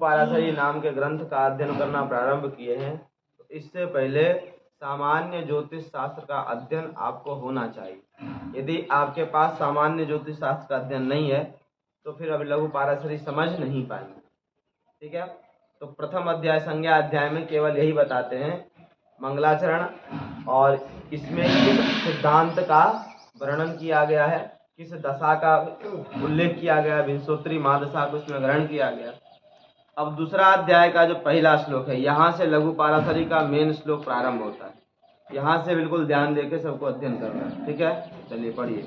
पाराशरी नाम के ग्रंथ का अध्ययन करना प्रारंभ किए हैं तो इससे पहले सामान्य ज्योतिष शास्त्र का अध्ययन आपको होना चाहिए। यदि आपके पास सामान्य ज्योतिष शास्त्र का अध्ययन नहीं है तो फिर अभी लघु पाराशरी समझ नहीं पाएंगे। ठीक है, तो प्रथम अध्याय संज्ञा अध्याय में केवल यही बताते हैं मंगलाचरण, और इसमें किस सिद्धांत का वर्णन किया गया है, किस दशा का उल्लेख किया गया, विंशोत्तरी महादशा को इसमें ग्रहण किया गया। अब दूसरा अध्याय का जो पहला श्लोक है, यहाँ से लघु पाराशरी का मेन श्लोक प्रारंभ होता है। यहाँ से बिल्कुल ध्यान देके सबको अध्ययन करना है। ठीक है, चलिए पढ़िए।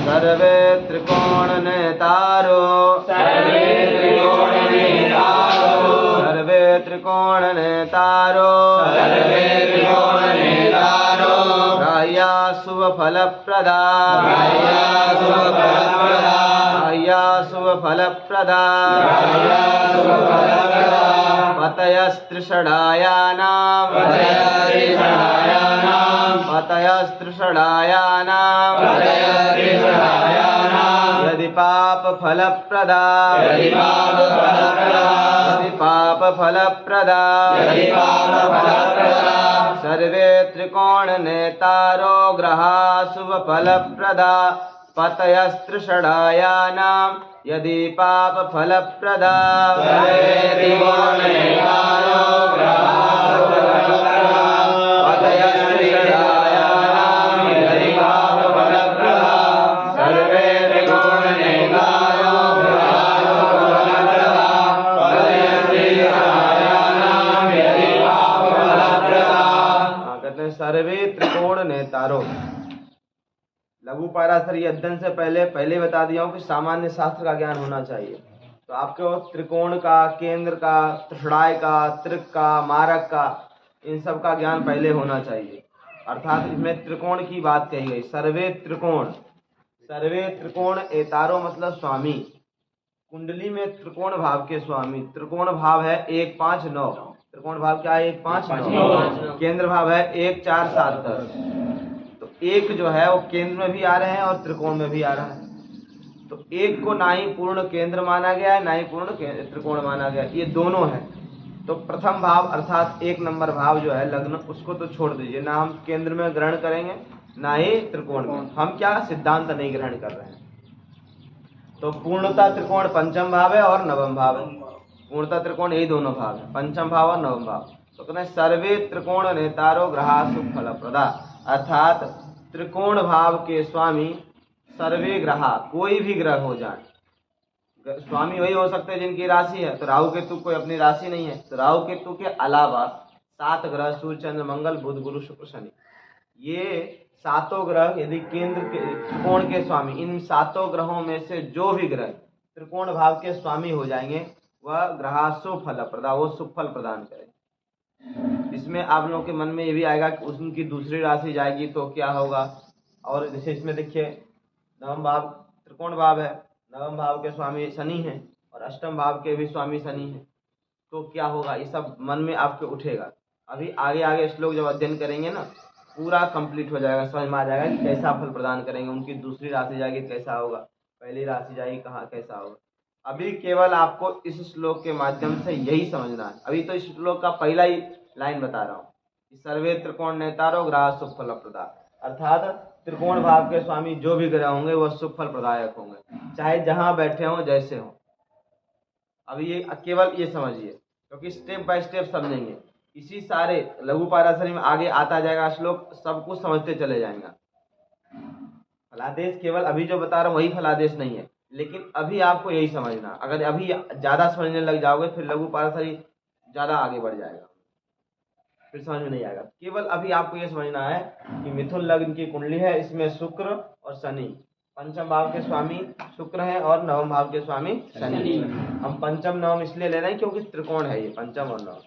सर्वे त्रिकोण नेतारो, सर्वे त्रिकोण नेतारो, सर्वे त्रिकोण नेतारो, सर्वे त्रिकोण नेतारो, ग्राह्या शुभ फलप्रदा, ग्राह्या शुभ फलप्रदा, ग्राह्या शुभ फलप्रदा, ग्राह्या शुभ फलप्रदा, पतयस्त्रिषडायानां, पतयस्त्रिषडायानां, पतयस्त्रिषडायानां, पतयस्त्रिषडायानां, यदि पाप फलप्रदा, यदि पाप फलप्रदा, यदि पाप फलप्रदा, यदि पाप फलप्रदा, सर्वे त्रिकोण नेतारो ग्रहा शुभ फलप्रदा, पतयस्त्रिषडायानां, यदि पाप फलप्रदा, सर्वे त्रिकोण नेतारो ग्रहा शुभ फलप्रदा, पतयस्त्रिषडायानां, यदि पाप फलप्रदा, सर्वे त्रिकोण नेतारो ग्रहा शुभ फलप्रदा, पतयस्त्रिषडायानां, यदि पाप फलप्रदा। कहते हैं सर्वे त्रिकोण नेतारो। लघु पाराशरी अध्ययन से पहले बता दिया हूँ कि सामान्य शास्त्र का ज्ञान होना चाहिए। तो आपको त्रिकोण का, केंद्र का, त्रिषडाय का, त्रिक का, मारक का, इन सब का ज्ञान पहले होना चाहिए। अर्थात इसमें त्रिकोण की बात कही गई। सर्वे त्रिकोण, सर्वे त्रिकोण एतारो मतलब स्वामी। कुंडली में त्रिकोण भाव के स्वामी। त्रिकोण भाव है 1, 5, 9। त्रिकोण भाव क्या है? 1, 5, 9। केंद्र भाव है 1, 4, 7, 10। तो एक जो है वो केंद्र में भी आ रहे हैं और त्रिकोण में भी आ रहा है। तो एक को ना ही पूर्ण केंद्र माना गया है, ना ही पूर्ण त्रिकोण माना गया है, ये दोनों है। तो प्रथम भाव अर्थात 1 नंबर भाव जो है लग्न, उसको तो छोड़ दीजिए, ना हम केंद्र में ग्रहण करेंगे ना ही त्रिकोण में। हम क्या सिद्धांत नहीं ग्रहण कर रहे हैं। तो पूर्णता त्रिकोण पंचम भाव है और नवम भाव है। पूर्णता त्रिकोण यही दोनों भाव है, पंचम भाव और नवम भाव। तो कहते हैं सर्वे त्रिकोण नेतारो ग्रहा शुभ फलप्रदा, अर्थात त्रिकोण भाव के स्वामी सर्वे ग्रहा, कोई भी ग्रह हो जाए। स्वामी वही हो सकते हैं जिनकी राशि है। तो राहु केतु कोई अपनी राशि नहीं है, तो राहु केतु के अलावा 7 ग्रह सूर्य चंद्र मंगल बुध गुरु शुक्र शनि, ये 7 ग्रह यदि केंद्र के त्रिकोण के स्वामी, इन 7 ग्रहों में से जो भी ग्रह त्रिकोण भाव के स्वामी हो जाएंगे वह ग्रहा शुभ फल प्रदा, वो शुभ फल प्रदान करेंगे। इसमें आप लोगों के मन में ये भी आएगा कि उनकी दूसरी राशि जाएगी तो क्या होगा। और जैसे इसमें देखिए नवम भाव त्रिकोण भाव है, नवम भाव के स्वामी शनि हैं और अष्टम भाव के भी स्वामी शनि हैं, तो क्या होगा, ये सब मन में आपके उठेगा। अभी आगे श्लोक जब अध्ययन करेंगे ना, पूरा कंप्लीट हो जाएगा, समझ में आ जाएगा कि कैसा फल प्रदान करेंगे। उनकी दूसरी राशि जाएगी कैसा होगा, पहली राशि जाएगी कहाँ कैसा होगा। अभी केवल आपको इस श्लोक के माध्यम से यही समझना है। अभी तो इस श्लोक का पहला ही लाइन बता रहा हूँ, सर्वे त्रिकोण नेतारो ग्रहा शुभ फल प्रदा, अर्थात त्रिकोण भाव के स्वामी जो भी ग्रह होंगे वह शुभ फल प्रदायक होंगे, चाहे जहां बैठे हों जैसे हों। अभी ये केवल ये समझिए, क्योंकि स्टेप बाय स्टेप समझेंगे। इसी सारे लघु पाराशरी में आगे आता जाएगा श्लोक, सब कुछ समझते चले जाएंगे। फलादेश केवल अभी जो बता रहा हूँ वही फलादेश नहीं है, लेकिन अभी आपको यही समझना। अगर अभी ज़्यादा समझने लग जाओगे फिर लघु पाराशरी ज़्यादा आगे बढ़ जाएगा, फिर समझ में नहीं आएगा। केवल अभी आपको ये समझना है कि मिथुन लग्न की कुंडली है, इसमें शुक्र और शनि, पंचम भाव के स्वामी शुक्र हैं और नवम भाव के स्वामी शनि। हम पंचम नवम इसलिए ले रहे हैं क्योंकि त्रिकोण है ये, पंचम और नवम।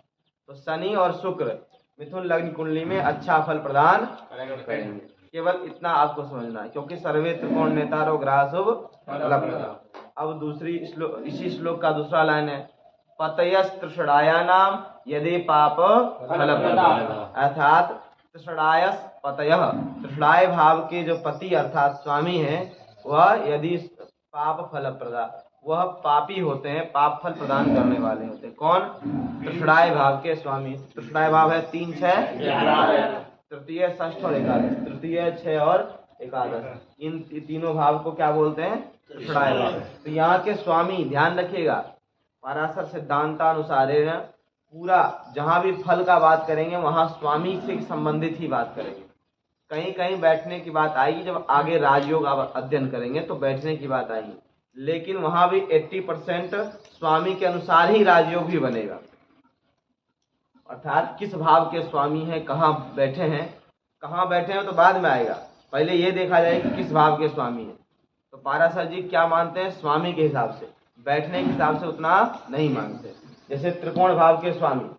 तो शनि और शुक्र मिथुन लग्न कुंडली में अच्छा फल प्रदान करेंगे। केवल इतना आपको समझना है, क्योंकि सर्वे त्रिकोण नेतारो ग्रहा शुभ फलप्रदा। अब दूसरी इसी श्लोक का दूसरा लाइन है, पतयस्त्रिषडायानां यदि पाप फलप्रदा, अर्थात त्रिषडायस पतयः, त्रिषडाय भाव के जो पति अर्थात स्वामी हैं वह यदि पाप फलप्रदा, वह पापी होते हैं, पाप फल प्रदान करने वाले होते हैं। कौन? तृषणाय भाव के स्वामी। तृषणाय भाव है 3, 6, तृतीय, षष्ठ और एकादश। तृतीय, 6 और एकादश, इन तीनों भाव को क्या बोलते हैं? तृषणाय भाव। तो यहाँ के स्वामी, ध्यान रखिएगा, पराशर सिद्धांतानुसार पूरा जहाँ भी फल का बात करेंगे वहाँ स्वामी से संबंधित ही बात करेंगे। कहीं कहीं बैठने की बात आएगी, जब आगे राजयोग अध्ययन करेंगे तो बैठने की बात आएगी, लेकिन वहाँ भी 80% स्वामी के अनुसार ही राजयोग भी बनेगा। अर्थात किस भाव के स्वामी हैं, कहाँ बैठे हैं तो बाद में आएगा, पहले ये देखा जाए कि किस भाव के स्वामी हैं। तो पाराशर जी क्या मानते हैं? स्वामी के हिसाब से, बैठने के हिसाब से उतना नहीं मानते। जैसे त्रिकोण भाव के स्वामी,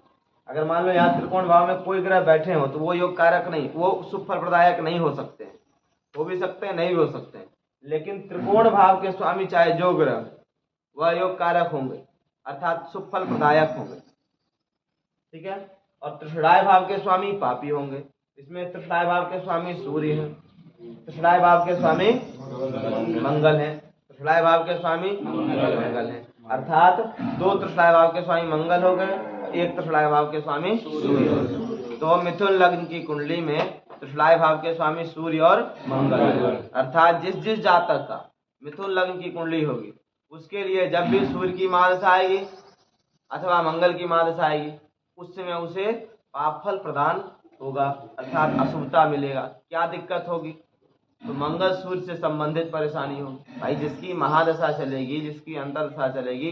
अगर मान लो यहाँ त्रिकोण भाव में कोई ग्रह बैठे हो तो वो योग कारक नहीं, वो शुभ फल प्रदायक नहीं हो सकते हैं, हो भी सकते हैं, नहीं भी हो सकते हैं। लेकिन त्रिकोण भाव के स्वामी चाहे जो ग्रह वह योग कारक होंगे, अर्थात शुभ फल प्रदायक होंगे। ठीक है। और तृषणाय भाव के स्वामी पापी होंगे। इसमें तृषणाय भाव के स्वामी सूर्य हैं, तृषणाय भाव के स्वामी मंगल हैं, तृषणाय भाव के स्वामी मंगल हैं। अर्थात 2 तृषणाय भाव के स्वामी मंगल हो गए, 1 तृषणाय भाव के स्वामी सूर्य हो गए। तो मिथुन लग्न की कुंडली में तृषणाय भाव के स्वामी सूर्य और मंगल है। अर्थात जिस जातक का मिथुन लग्न की कुंडली होगी उसके लिए जब भी सूर्य की महादशा आएगी अथवा मंगल की महादशा आएगी, उस समय उसे पाप फल प्रदान होगा, अर्थात अशुभता मिलेगा। क्या दिक्कत होगी? तो मंगल सूर्य से संबंधित परेशानी होगी। भाई जिसकी महादशा चलेगी, जिसकी अंतर्दशा चलेगी,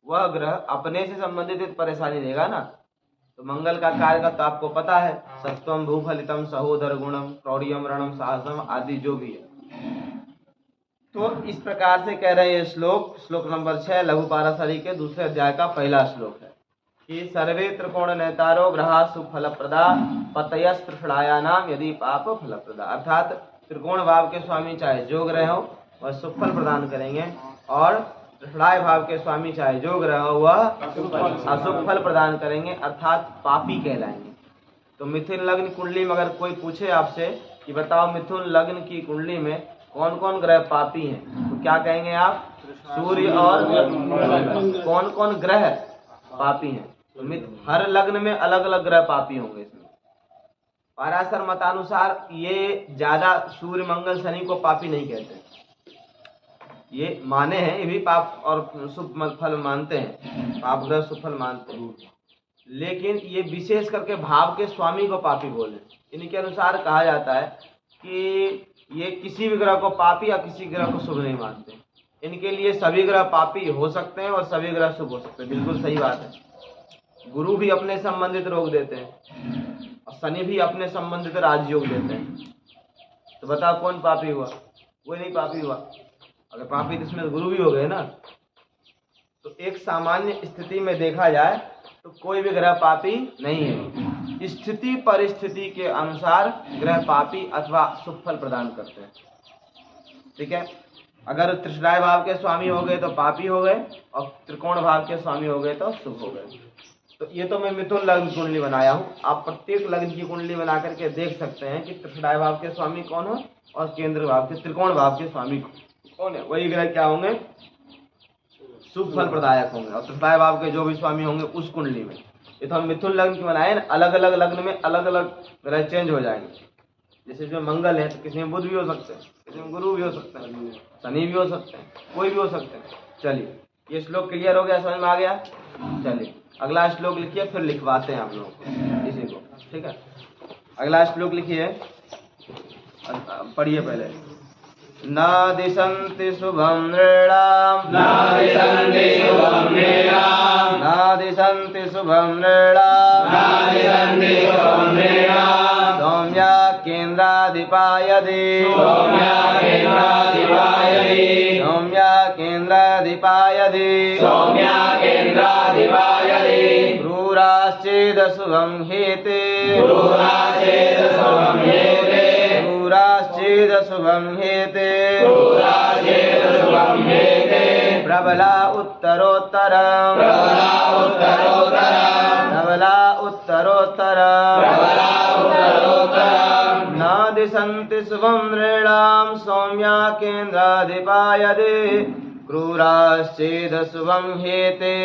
वह ग्रह अपने से संबंधित परेशानी देगा ना। तो मंगल का कार्य का तो आपको पता है, सत्वम भूफलितम सहोदर गुणम क्रौर्यम रणम साहसम आदि जो भी है। तो इस प्रकार से कह रहे हैं श्लोक नंबर 6 लघु पाराशरी के दूसरे अध्याय का पहला श्लोक है कि सर्वे त्रिकोण नेतारो ग्रहा सुफलप्रदा पतयस तृषणायानाम यदि पाप फलप्रदा। अर्थात त्रिकोण भाव के स्वामी चाहे जो ग्रह हो वह सुफल प्रदान करेंगे, और तृषणाय भाव के स्वामी चाहे जो ग्रह हो वह अशुभ फल प्रदान करेंगे, अर्थात पापी कहलाएंगे। तो मिथुन लग्न कुंडली में अगर कोई पूछे आपसे कि बताओ मिथुन लग्न की कुंडली में कौन कौन ग्रह पापी हैं, तो क्या कहेंगे आप? सूर्य और कौन कौन ग्रह पापी हैं? तो हर लग्न में अलग अलग ग्रह पापी होंगे। इसमें पाराशर मतानुसार ये ज्यादा सूर्य मंगल शनि को पापी नहीं कहते, ये माने हैं, ये भी पाप और शुभ फल मानते हैं, पाप ग्रह शुभ फल मानते हैं, लेकिन ये विशेष करके भाव के स्वामी को पापी बोले। इनके अनुसार कहा जाता है कि ये किसी भी ग्रह को पापी या किसी ग्रह को शुभ नहीं मानते। इनके लिए सभी ग्रह पापी हो सकते हैं और सभी ग्रह शुभ हो सकते हैं। बिल्कुल सही बात है। गुरु भी अपने संबंधित रोग देते हैं और शनि भी अपने संबंधित राजयोग देते हैं। तो बताओ कौन पापी हुआ? कोई नहीं पापी हुआ। अगर पापी तो इसमें गुरु भी हो गए ना। तो एक सामान्य स्थिति में देखा जाए तो कोई भी ग्रह पापी नहीं है। स्थिति परिस्थिति के अनुसार ग्रह पापी अथवा शुभ फल प्रदान करते हैं। ठीक है। अगर तृषणाय भाव के स्वामी हो गए तो पापी हो गए, और त्रिकोण भाव के स्वामी हो गए तो शुभ हो गए। तो ये तो मैं मिथुन लग्न की कुंडली बनाया हूँ। आप प्रत्येक लग्न की कुंडली बना करके देख सकते हैं कि तृषणाय भाव के स्वामी कौन हो और केंद्र भाव के त्रिकोण भाव के स्वामी कौन है। वही ग्रह क्या होंगे? शुभ फल प्रदायक होंगे। और तृषणाय भाव के जो भी स्वामी होंगे उस कुंडली में, ये तो हम मिथुन लग्न की बनाए ना, अलग अलग लग्न में अलग अलग ग्रह चेंज हो जाएंगे। जैसे इसमें मंगल है तो किसी में बुध भी हो सकते हैं, किसी में गुरु भी हो सकते हैं, शनि भी हो सकते हैं, कोई भी हो सकते हैं। चलिए ये श्लोक क्लियर हो गया, समझ में आ गया? चलिए अगला श्लोक लिखिए, फिर लिखवाते हैं आप लोगों को इसी को। ठीक है। अगला श्लोक लिखिए, पढ़िए पहले। न दिशन्ति शुभं नृणाम् न दिशन्ति शुभं नृणाम् न दिशन्ति शुभं नृणाम् न दिशन्ति शुभं नृणाम् सौम्या केन्द्राधिपायदे सौम्या केन्द्राधिपायदे सौम्या केन्द्राधिपायदे सौम्या केन्द्राधिपायदे क्रूराश्चेद शुभं हेते क्रूराश्चेद शुभं हेते क्रूराश्चेद शुभं हेते क्रूराश्चेद शुभं हेते प्रबला उत्तरोत्तरम् प्रबला उत्तरोत्तरम् प्रबला उत्तरोत्तरम् प्रबला उत्तरोत्तरम् न दिशन्ति शुभं नृणाम् सौम्या केन्द्राधिपायदे क्रूराश्चेद शुभं हेते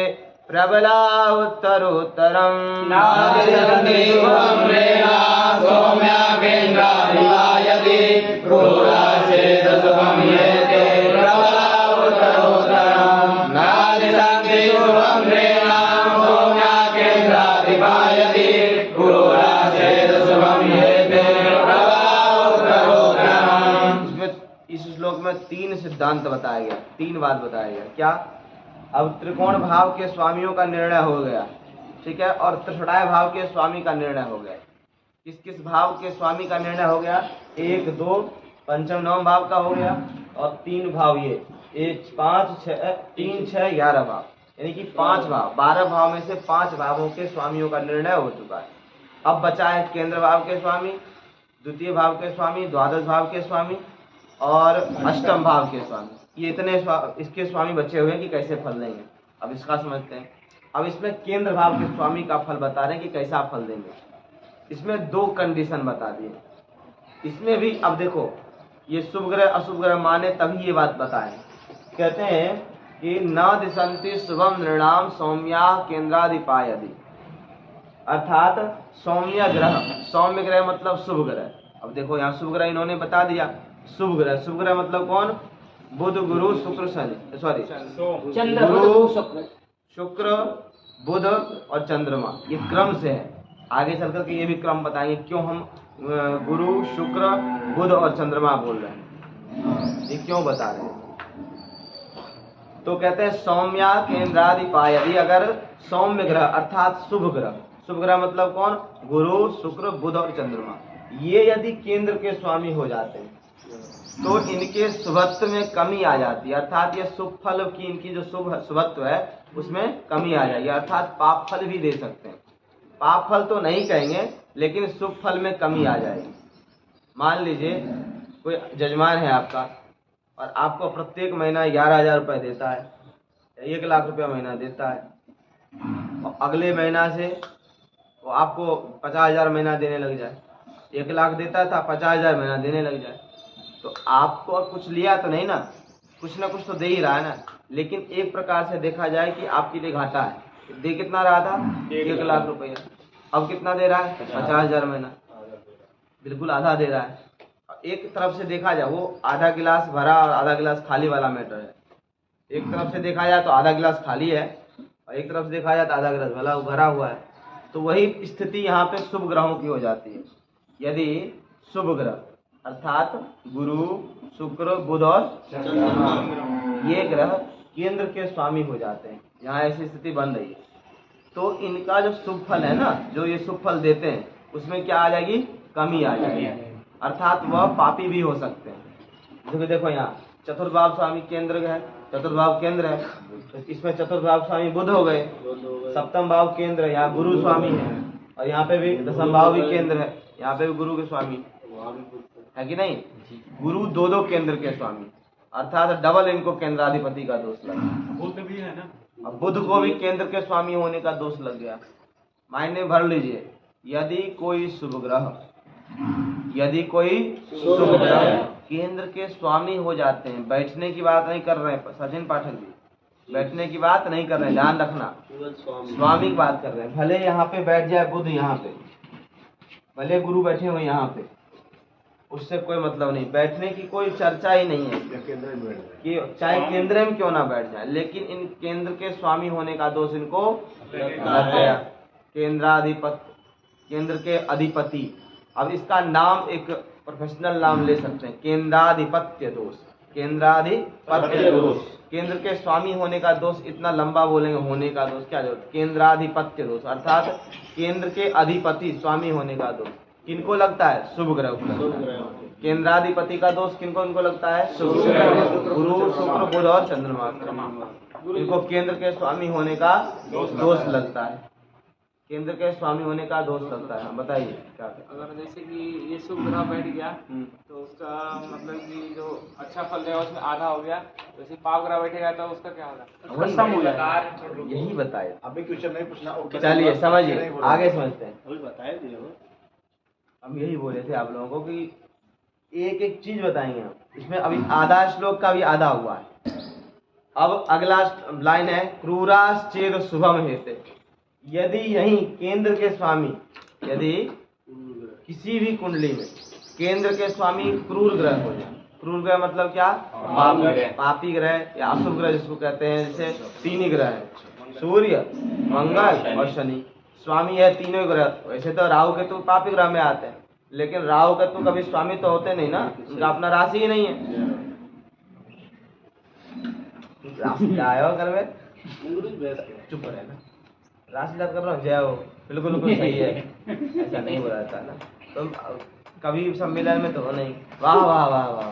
प्रबला उत्तरोत्तरम् नादिशन्ति शुभं रेणा सौम्या केन्द्राधिपायति क्रूराश्चेद शुभं हेते प्रबला उत्तरोत्तरम् नादिशन्ति शुभं रेणा सौम्या केन्द्राधिपायति क्रूराश्चेद शुभं हेते प्रबला उत्तरोत्तरम्। इस श्लोक में 3 सिद्धांत बताया गया, 3 बात बताया गया। क्या? अब त्रिकोण भाव के स्वामियों का निर्णय हो गया, ठीक है, और त्रिषणाय भाव के स्वामी का निर्णय हो गया। किस किस भाव के स्वामी का निर्णय हो गया? 1, 2, पंचम नवम भाव का हो गया, और 3 भाव ये 1, 5, 6, 3, 6, 11 भाव, यानी कि 5 भाव, 12 भाव में से 5 भावों के स्वामियों का निर्णय हो चुका है। अब बचा है केंद्र भाव के स्वामी, द्वितीय भाव के स्वामी, द्वादश भाव के स्वामी और अष्टम भाव के स्वामी। ये इतने इसके स्वामी बचे हुए हैं कि कैसे फल देंगे। अब इसका समझते हैं। अब इसमें केंद्र भाव के स्वामी का फल बता रहे हैं कि कैसा फल देंगे। इसमें 2 कंडीशन बता दिए। इसमें भी अब देखो, ये शुभ ग्रह अशुभ ग्रह माने तभी ये बात बताएं। कहते हैं कि न दिशंति शुभम नृणाम सौम्या केंद्राधिपायदि, अर्थात सौम्य ग्रह मतलब शुभ ग्रह। अब देखो यहाँ शुभ ग्रह इन्होंने बता दिया। शुभ ग्रह मतलब कौन? बुध, गुरु, शुक्र, शनि, सॉरी गुरु, शुक्र, बुध और चंद्रमा। ये क्रम से है। आगे चल करके ये भी क्रम बताएंगे क्यों हम गुरु, शुक्र, बुध और चंद्रमा बोल रहे हैं, ये क्यों बता रहे हैं। तो कहते हैं सौम्या केंद्राधिपायदि, अगर सौम्य ग्रह अर्थात शुभ ग्रह मतलब कौन? गुरु, शुक्र, बुध और चंद्रमा, ये यदि केंद्र के स्वामी हो जाते हैं तो इनके शुभत्व में कमी आ जाती है। अर्थात ये शुभ फल की इनकी जो शुभत्व है उसमें कमी आ जाएगी, अर्थात पाप फल भी दे सकते हैं। पाप फल तो नहीं कहेंगे, लेकिन शुभ फल में कमी आ जाएगी। मान लीजिए कोई जजमान है आपका और आपको प्रत्येक महीना 11,000 रुपये देता है, 1 लाख रुपया महीना देता है, और अगले महीना से वो आपको 50,000 महीना देने लग जाए। 1 लाख देता था, 50,000 महीना देने लग जाए, तो आपको कुछ लिया तो नहीं ना, कुछ ना कुछ तो दे ही रहा है ना। लेकिन एक प्रकार से देखा जाए कि आपके लिए घाटा है। दे कितना रहा था? 1 लाख रुपया। अब कितना दे रहा है? 50,000 महीना, बिल्कुल आधा दे रहा है। एक तरफ से देखा जाए वो आधा गिलास भरा और आधा गिलास खाली वाला मैटर है। एक तरफ से देखा जाए तो आधा गिलास खाली है, और एक तरफ से देखा जाए तो आधा गिलास भरा हुआ है। तो वही स्थिति यहाँ पे शुभ ग्रहों की हो जाती है। यदि शुभ ग्रह अर्थात गुरु, शुक्र, बुध और ये ग्रह केंद्र के स्वामी हो जाते हैं, यहाँ ऐसी स्थिति बन रही है, तो इनका जो शुभ फल है ना, जो ये शुभ फल देते हैं, उसमें क्या आ जाएगी? कमी आ जाएगी, अर्थात वह पापी भी हो सकते हैं। देखो यहाँ चतुर्भाव स्वामी केंद्र है, चतुर्भाव केंद्र है, तो इसमें चतुर्भाव स्वामी बुध हो गए। सप्तम भाव केंद्र है, यहाँ गुरु स्वामी है, और यहाँ पे भी दसम भाव भी केंद्र है, यहाँ पे भी गुरु के स्वामी है कि नहीं? गुरु 2 केंद्र के स्वामी, अर्थात डबल इनको केंद्राधिपति का दोष लगा। बुध भी है ना, अब बुध को भी केंद्र के स्वामी होने का दोष लग गया। मायने भर लीजिए, यदि कोई शुभ ग्रह केंद्र के स्वामी हो जाते हैं, बैठने की बात नहीं कर रहे हैं सचिन पाठक जी, बैठने की बात नहीं कर रहे हैं, ध्यान रखना, स्वामी की बात कर रहे हैं। भले यहाँ पे बैठ जाए बुध, यहाँ पे भले गुरु बैठे हुए यहाँ पे, उससे कोई मतलब नहीं, बैठने की कोई चर्चा ही नहीं है कि चाहे केंद्र में क्यों ना बैठ जाए, लेकिन इन केंद्र के स्वामी होने का दोष इनको लग गया। केंद्र के अधिपति, अब इसका नाम एक प्रोफेशनल नाम ले सकते हैं, केंद्राधिपत्य दोष। केंद्राधिपत्य दोष, केंद्र के स्वामी होने का दोष, इतना लंबा बोलेंगे होने का दोष क्या जरूरत। केंद्राधिपत्य दोष अर्थात केंद्र के अधिपति स्वामी होने का दोष किनको लगता है? शुभ ग्रह को। केंद्राधिपति का दोष किनको इनको लगता है? शुभ ग्रह, गुरु, शुक्र, बुध और चंद्रमा, इनको केंद्र के स्वामी होने का दोष लगता है, केंद्र के स्वामी होने का दोष लगता है। बताइए क्या? अगर जैसे कि ये शुभ ग्रह बैठ गया तो उसका मतलब कि जो अच्छा फल देगा उसमें आधा हो गया, जैसे पाप ग्रह बैठेगा तो उसका क्या होगा? यही बताए। अभी क्वेश्चन नहीं पूछना, चलिए समझिए, आगे समझते हैं। हम यही बोले थे आप लोगों को कि एक एक चीज बताएंगे हम। इसमें अभी आधा श्लोक का भी आधा हुआ है, अब अगला लाइन है क्रूराश्चेद शुभम हेते। यदि यही केंद्र के स्वामी, यदि किसी भी कुंडली में केंद्र के स्वामी क्रूर ग्रह हो जाए, क्रूर ग्रह मतलब क्या, पापी ग्रह या अशुभ ग्रह जिसको कहते हैं, जैसे तीन ही ग्रह है, सूर्य, मंगल और शनि, स्वामी है तीनों ग्रह। वैसे तो राहु केतु पापी ग्रह में आते हैं, लेकिन राहु केतु कभी स्वामी तो होते नहीं ना, उनका अपना राशि ही नहीं है। राशि क्या आया घर में, चुप रहे ना, राशि याद कर रहा हूँ, जय हो, बिल्कुल बिल्कुल सही है, ऐसा नहीं बोला जाता ना, तो कभी सम्मेलन में तो नहीं। वाह वाह वाह वाह।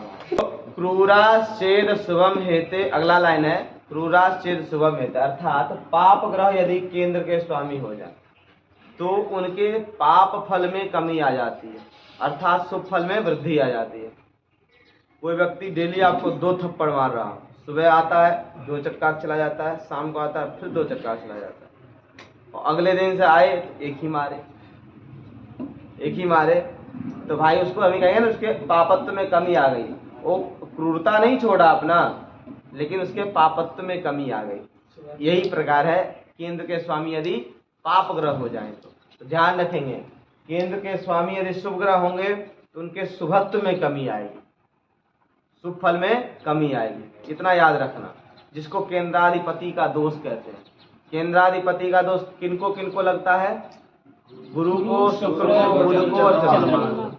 क्रूराश्चेद शुभम हेते, अगला लाइन है क्रूराश्चेद शुभम हेते, अर्थात पाप ग्रह यदि केंद्र के स्वामी हो जाए तो उनके पाप फल में कमी आ जाती है, अर्थात शुभ फल में वृद्धि आ जाती है। कोई व्यक्ति डेली आपको 2 थप्पड़ मार रहा हो, सुबह आता है 2 चटका चला जाता है, शाम को आता है फिर 2 चटका चला जाता है, और अगले दिन से आए एक ही मारे, तो भाई उसको अभी कहेंगे ना उसके पापत्व में कमी आ गई। वो क्रूरता नहीं छोड़ा अपना, लेकिन उसके पापत्व में कमी आ गई। यही प्रकार है केंद्र के स्वामी यदि पाप ग्रह हो जाएं तो ध्यान रखेंगे, केंद्र के स्वामी यदि शुभ ग्रह होंगे तो उनके शुभत्व में कमी आएगी, शुभ फल में कमी आएगी, इतना याद रखना। जिसको केंद्राधिपति का दोष कहते हैं। केंद्राधिपति का दोष किनको किनको लगता है, गुरु को, शुक्र को, बुध को और चंद्रमा को।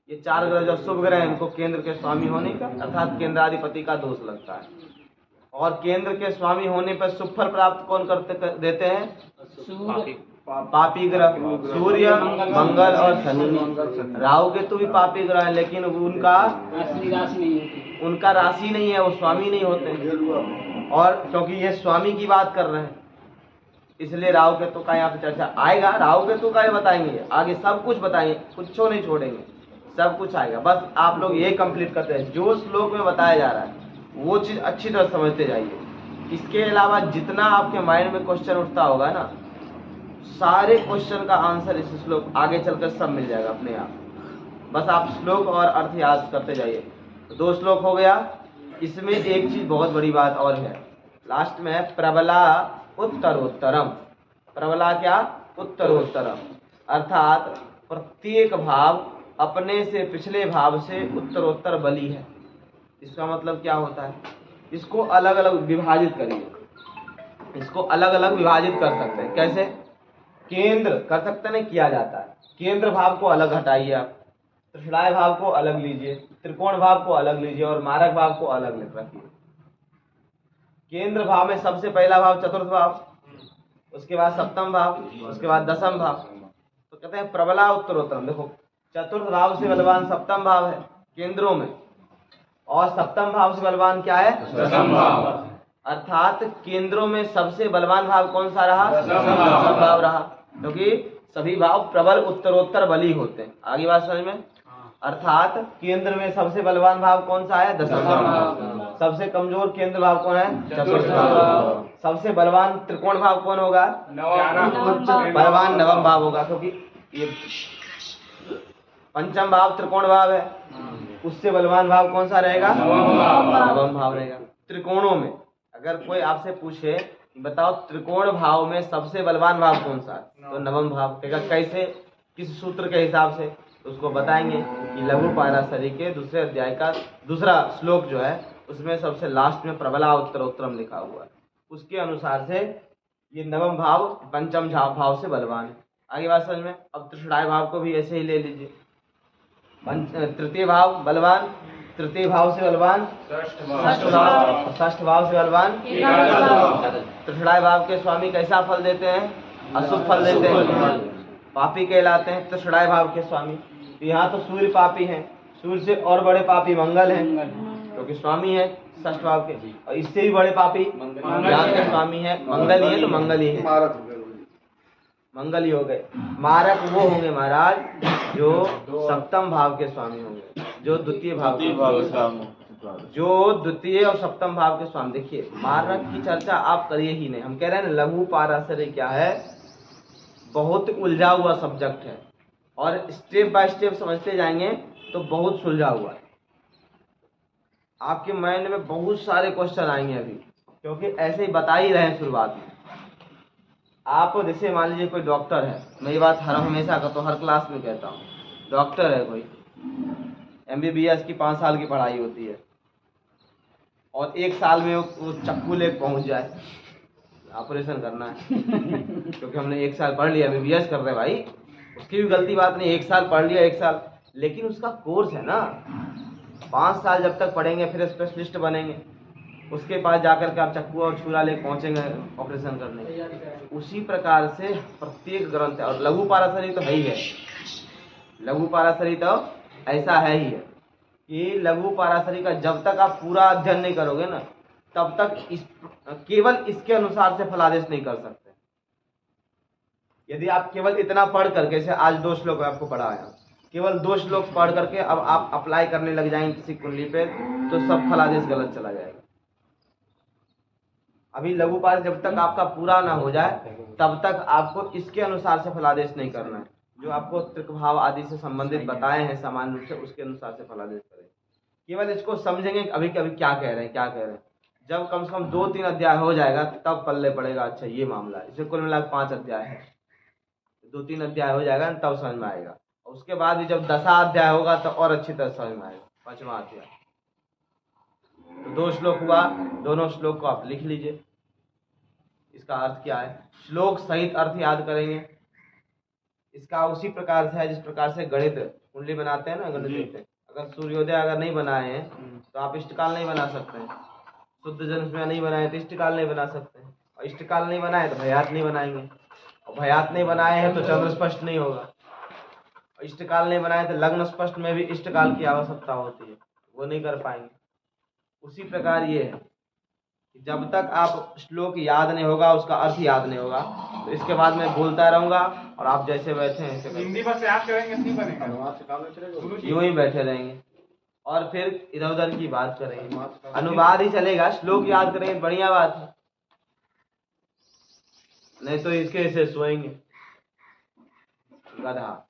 ये 4 ग्रह जो शुभ ग्रह हैं इनको केंद्र के स्वामी होने का अर्थात केंद्राधिपति का दोष लगता है। और केंद्र के स्वामी होने पर शुभ फल प्राप्त कौन देते हैं, पापी ग्रह, सूर्य, मंगल और शनि। राहु केतु भी पापी ग्रह है, लेकिन उनका राशि नहीं है, वो स्वामी नहीं होते। और क्योंकि ये स्वामी की बात कर रहे हैं इसलिए राहु केतु का यहाँ पे चर्चा आएगा। राहु केतु का ये बताएंगे, आगे सब कुछ बताएंगे, कुछ नहीं छोड़ेंगे, सब कुछ आएगा। बस आप लोग ये कंप्लीट करते हैं, जो श्लोक में बताया जा रहा है वो चीज अच्छी तरह समझते जाइए। इसके अलावा जितना आपके माइंड में क्वेश्चन उठता होगा ना, सारे क्वेश्चन का आंसर इस श्लोक आगे चलकर सब मिल जाएगा अपने आप। बस आप श्लोक और अर्थ याद करते जाइए। तो 2 श्लोक हो गया। इसमें एक चीज बहुत बड़ी बात और है, लास्ट में है प्रबला उत्तरोत्तरम। प्रबला क्या, उत्तरोत्तरम, अर्थात प्रत्येक भाव अपने से पिछले भाव से उत्तरोत्तर बली है। इसका मतलब क्या होता है, इसको अलग अलग विभाजित करिए, इसको अलग अलग विभाजित कर सकते हैं। कैसे, केंद्र कर सकते नहीं, किया जाता है। केंद्र भाव को अलग हटाइए आप, त्रिषणाय भाव को अलग लीजिए, त्रिकोण भाव को अलग लीजिए और मारक भाव को अलग लिख रखिए। केंद्र भाव में सबसे पहला भाव चतुर्थ भाव, उसके बाद सप्तम भाव, उसके बाद दशम भाव। तो कहते हैं प्रबला उत्तरोत्तरम। देखो चतुर्थ भाव से बलवान सप्तम भाव है केंद्रों में, और सप्तम भाव से बलवान क्या है, दशम भाव। अर्थात केंद्रों में सबसे बलवान भाव कौन सा रहा, दशम भाव रहा, क्योंकि सभी भाव प्रबल उत्तरोत्तर बली होते हैं। आगे बात समझ में। अर्थात केंद्र में सबसे बलवान भाव कौन सा है, दशम भाव। सबसे कमजोर केंद्र भाव कौन है, चतुर्थ भाव। सबसे बलवान त्रिकोण भाव कौन होगा, बलवान नवम भाव होगा, क्योंकि ये पंचम भाव त्रिकोण भाव है, उससे बलवान भाव कौन सा रहेगा, नवम भाव रहेगा। त्रिकोणों में अगर कोई आपसे पूछे बताओ त्रिकोण भाव में सबसे बलवान भाव कौन सा है, तो नवम भाव कहेगा। कैसे, किस सूत्र के हिसाब से, तो उसको बताएंगे कि लघु पाराशरी के दूसरे अध्याय का दूसरा श्लोक जो है उसमें सबसे लास्ट में प्रबला उत्तरोत्तरम लिखा हुआ है, उसके अनुसार से ये नवम भाव पंचम भाव से बलवान है। आगे बात समझ में। अब त्रिषणाय भाव को भी ऐसे ही ले लीजिए। तृतीय भाव बलवान, तृतीय भाव से बलवान षष्ठ भाव, षष्ठ भाव से बलवान। त्रिषणाय भाव के स्वामी कैसा फल देते हैं, अशुभ फल देते हैं, पापी कहलाते हैं त्रिषणाय भाव के स्वामी। तो यहाँ तो सूर्य पापी हैं, सूर्य से और बड़े पापी मंगल हैं, क्योंकि स्वामी है षष्ठ भाव के, और इससे भी बड़े पापी यहाँ के स्वामी है मंगल ही है, तो मंगल ही है, मंगल ही हो गए। मारक वो होंगे महाराज जो सप्तम भाव के स्वामी होंगे, जो द्वितीय भाव जो द्वितीय और सप्तम भाव के स्वामी। देखिए मारक की चर्चा आप करिए ही नहीं, हम कह रहे हैं ना लघु पाराशरी क्या है, बहुत उलझा हुआ सब्जेक्ट है, और स्टेप बाय स्टेप समझते जाएंगे तो बहुत सुलझा हुआ है। आपके माइंड में बहुत सारे क्वेश्चन आएंगे अभी, क्योंकि ऐसे ही बता ही रहे हैं शुरुआत में। आप जैसे मान लीजिए कोई डॉक्टर है, मैं ये बात हमेशा कहता हूँ, हर क्लास में कहता हूँ, डॉक्टर है कोई, MBBS की 5 साल की पढ़ाई होती है और 1 साल में वो चक्कू ले पहुँच जाए, ऑपरेशन करना है क्योंकि हमने 1 साल पढ़ लिया, MBBS कर रहे भाई, उसकी भी गलती बात नहीं, 1 साल पढ़ लिया 1 साल, लेकिन उसका कोर्स है ना, 5 साल जब तक पढ़ेंगे फिर स्पेशलिस्ट बनेंगे, उसके बाद जाकर के आप चक्कू और छुरा ले पहुँचेंगे ऑपरेशन करने। उसी प्रकार से प्रत्येक ग्रंथ है, और लघु पाराशरी तो है ही है, लघु पाराशरी तो ऐसा है ही है कि लघु पाराशरी का जब तक आप पूरा अध्ययन नहीं करोगे ना, तब तक केवल इसके अनुसार से फलादेश नहीं कर सकते। यदि आप केवल इतना पढ़ करके, जैसे आज 2 श्लोक आपको पढ़ाया, केवल 2 श्लोक पढ़ करके अब आप अप्लाई करने लग जाएंगे किसी कुंडली पे, तो सब फलादेश गलत चला जाएगा। अभी लघु पाठ जब तक आपका पूरा ना हो जाए तब तक आपको इसके अनुसार से फलादेश नहीं करना है, जो आपको त्रिक भाव आदि से संबंधित बताए हैं सामान्य रूप से, उसके अनुसार से फलादेश करें। केवल इसको समझेंगे अभी कभी क्या कह रहे हैं क्या कह रहे हैं, जब कम से कम 2-3 अध्याय हो जाएगा तब पल्ले पड़ेगा, अच्छा ये मामला है। इसे कुल मिला 5 अध्याय है, 2-3 अध्याय हो जाएगा तब समझ में आएगा। उसके बाद भी जब 10वां अध्याय होगा तो और अच्छी तरह समझ में आएगा, 5वां अध्याय। तो 2 श्लोक हुआ, दोनों श्लोक को आप लिख लीजिए, इसका अर्थ क्या है, श्लोक सहित अर्थ याद करेंगे। इसका उसी प्रकार से है जिस प्रकार से गणित कुंडली बनाते हैं ना, गणित लिखते हैं। अगर सूर्योदय अगर नहीं बनाए हैं तो आप इष्टकाल नहीं बना सकते हैं, शुद्ध जन्म में नहीं बनाए तो इष्टकाल नहीं बना सकते हैं, और इष्टकाल नहीं बनाए तो भयात नहीं बनाएंगे, और भयात नहीं बनाए हैं तो चंद्र स्पष्ट नहीं होगा, और इष्टकाल नहीं बनाए तो लग्न स्पष्ट में भी इष्टकाल की आवश्यकता होती है, वो नहीं कर पाएंगे। उसी प्रकार ये है, जब तक आप श्लोक याद नहीं होगा, उसका अर्थ याद नहीं होगा, तो इसके बाद मैं बोलता रहूंगा और आप जैसे बैठे हैं ऐसे हिंदी बस याद करेंगे नहीं बनेगा, यूं ही बैठे रहेंगे और फिर इधर उधर की बात करेंगे, अनुवाद ही चलेगा, श्लोक याद करेंगे बढ़िया बात है, नहीं तो इसके ऐसे सोएंगे गधा।